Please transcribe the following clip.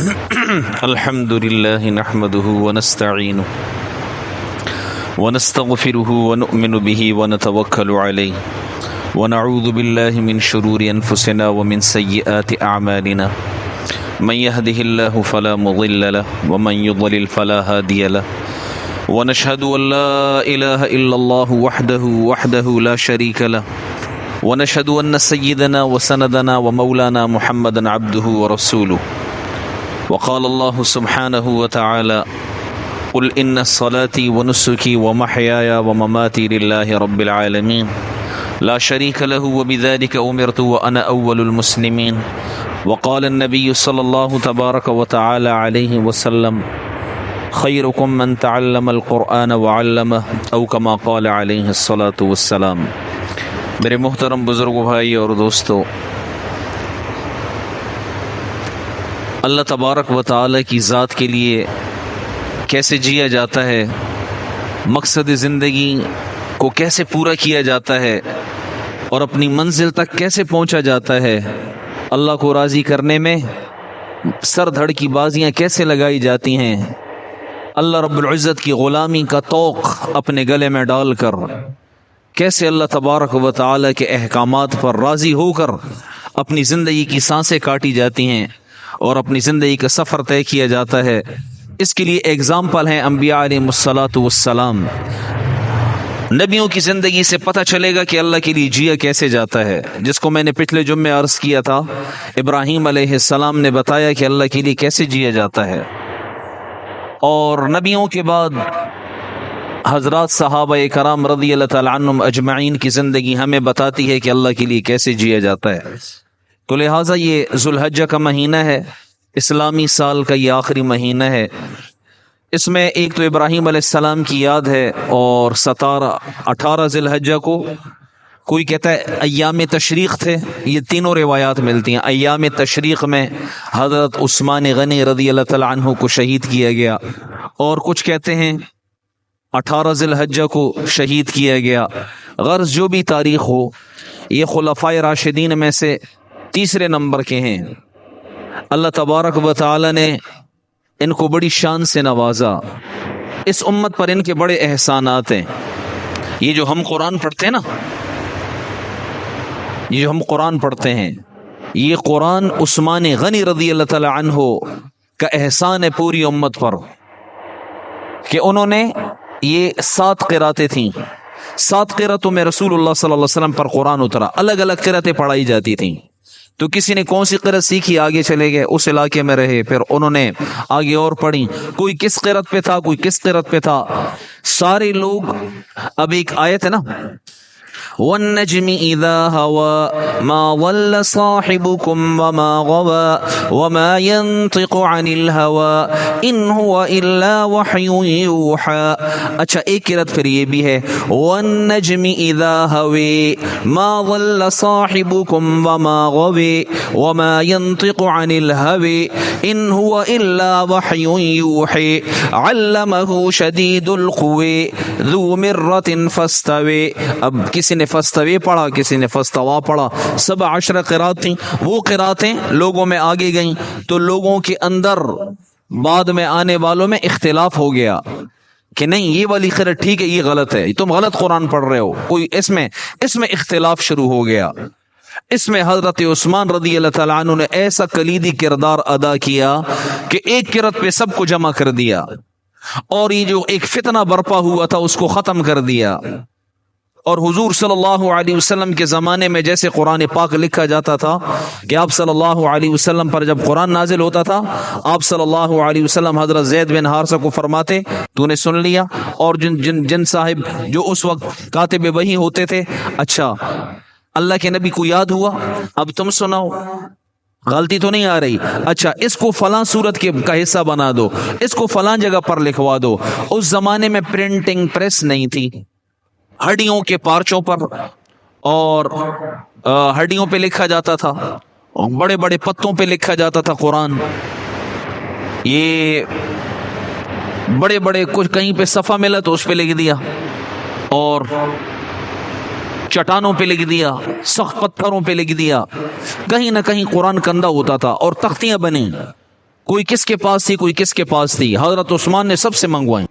الحمد لله نحمده ونستعينه ونستغفره ونؤمن به ونتوكل عليه ونعوذ بالله من شرور أنفسنا ومن سيئات أعمالنا من يهده الله فلا مضل له ومن يضلل فلا هادي له ونشهد أن لا إله إلا الله وحده لا شريك له ونشهد أن سيدنا وسندنا ومولانا محمدا عبده ورسوله وقال الله سبحانه وتعالى قل إن صلاتي ونسكي ومحياي ومماتي لله رب العالمين لا شريك له وبذلك أمرت وأنا أول المسلمين وقال النبي صلى الله تبارك وتعالى عليه وسلم خيركم من تعلم القرآن وعلمه أو كما قال عليه الصلاة والسلام۔ میرے محترم بزرگوں، بھائی اور دوستو، اللہ تبارک و تعالی کی ذات کے لیے کیسے جیا جاتا ہے، مقصد زندگی کو کیسے پورا کیا جاتا ہے اور اپنی منزل تک کیسے پہنچا جاتا ہے، اللہ کو راضی کرنے میں سر دھڑ کی بازیاں کیسے لگائی جاتی ہیں، اللہ رب العزت کی غلامی کا طوق اپنے گلے میں ڈال کر کیسے اللہ تبارک و تعالی کے احکامات پر راضی ہو کر اپنی زندگی کی سانسیں کاٹی جاتی ہیں اور اپنی زندگی کا سفر طے کیا جاتا ہے، اس کے لیے ایگزامپل ہیں انبیاء علیہ الصلاۃ والسلام۔ نبیوں کی زندگی سے پتہ چلے گا کہ اللہ کے لیے جیا کیسے جاتا ہے، جس کو میں نے پچھلے جمعے عرض کیا تھا۔ ابراہیم علیہ السلام نے بتایا کہ اللہ کے لیے کیسے جیا جاتا ہے، اور نبیوں کے بعد حضرات صحابہ کرام رضی اللہ تعالی عنہم اجمعین کی زندگی ہمیں بتاتی ہے کہ اللہ کے لیے کیسے جیا جاتا ہے۔ تو لہٰذا یہ ذوالحجہ کا مہینہ ہے، اسلامی سال کا یہ آخری مہینہ ہے، اس میں ایک تو ابراہیم علیہ السلام کی یاد ہے، اور 18 ذی الحجہ کو کوئی کہتا ہے ایام تشریق تھے، یہ تینوں روایات ملتی ہیں۔ ایام تشریق میں حضرت عثمان غنی رضی اللہ تعالی عنہ کو شہید کیا گیا، اور کچھ کہتے ہیں 18 ذی الحجہ کو شہید کیا گیا۔ غرض جو بھی تاریخ ہو، یہ خلفائے راشدین میں سے تیسرے نمبر کے ہیں۔ اللہ تبارک و تعالی نے ان کو بڑی شان سے نوازا، اس امت پر ان کے بڑے احسانات ہیں۔ یہ جو ہم قرآن پڑھتے ہیں نا، یہ جو ہم قرآن پڑھتے ہیں، یہ قرآن عثمان غنی رضی اللہ تعالی عنہ کا احسان ہے پوری امت پر، کہ انہوں نے یہ 7 قراتیں تھیں، 7 قراتوں میں رسول اللہ صلی اللہ علیہ وسلم پر قرآن اترا، الگ الگ قراتیں پڑھائی جاتی تھیں۔ تو کسی نے کون سی قرات سیکھی آگے چلے گئے، اس علاقے میں رہے، پھر انہوں نے آگے اور پڑھی، کوئی کس قرات پہ تھا، کوئی کس قرات پہ تھا، سارے لوگ۔ اب ایک آیت ہے نا، وَالنَّجْمِ إِذَا هَوَى مَا ضَلَّ صَاحِبُكُمْ وَمَا غَوَى وَمَا يَنطِقُ عَنِ الْهَوَى إِنْ هُوَ إِلَّا وَحْيٌ يُوحَى۔ اچھا، ایک قرات پھر یہ بھی ہے، وَالنَّجْمِ إِذَا هَوَى مَا ضَلَّ صَاحِبُكُمْ وَمَا غَوَى وَمَا يَنطِقُ عَنِ الْهَوَى إِنْ هُوَ إِلَّا وَحْيٌ يُوحَى عَلَّمَهُ شَدِيدُ الْقُوَى ذُو مِرَّةٍ فَاسْتَوَى۔ اب کسی نے فستوی پڑھا، کسی نے فستوا پڑھا، 17 قرات تھیں۔ وہ قراتیں لوگوں میں آگے گئیں، تو لوگوں کے اندر بعد میں آنے والوں میں اختلاف ہو گیا کہ نہیں، یہ والی قرات ٹھیک ہے، یہ غلط ہے، تم غلط قرآن پڑھ رہے ہو، کوئی اس میں اختلاف شروع ہو گیا۔ اس میں حضرت عثمان رضی اللہ تعالیٰ عنہ نے ایسا کلیدی کردار ادا کیا کہ ایک قرات پہ سب کو جمع کر دیا، اور یہ جو ایک فتنہ برپا ہوا تھا اس کو ختم کر دیا۔ اور حضور صلی اللہ علیہ وسلم کے زمانے میں جیسے قرآن پاک لکھا جاتا تھا کہ آپ صلی اللہ علیہ وسلم پر جب قرآن نازل ہوتا تھا، آپ صلی اللہ علیہ وسلم حضرت زید بن حارثہ کو فرماتے تو نے سن لیا، اور جن صاحب جو اس وقت کاتب وحی ہوتے تھے، اچھا اللہ کے نبی کو یاد ہوا، اب تم سناؤ، غلطی تو نہیں آ رہی، اچھا اس کو فلاں صورت کا حصہ بنا دو، اس کو فلاں جگہ پر لکھوا دو۔ اس زمانے میں پرنٹنگ پریس نہیں تھی، ہڈیوں کے پارچوں پر اور ہڈیوں پہ لکھا جاتا تھا، بڑے بڑے پتوں پہ لکھا جاتا تھا قرآن، یہ بڑے بڑے کچھ کہیں پہ صفحہ ملا تو اس پہ لکھ دیا، اور چٹانوں پہ لکھ دیا، سخت پتھروں پہ لکھ دیا، کہیں نہ کہیں قرآن کندہ ہوتا تھا اور تختیاں بنیں، کوئی کس کے پاس تھی، کوئی کس کے پاس تھی، حضرت عثمان نے سب سے منگوائیں۔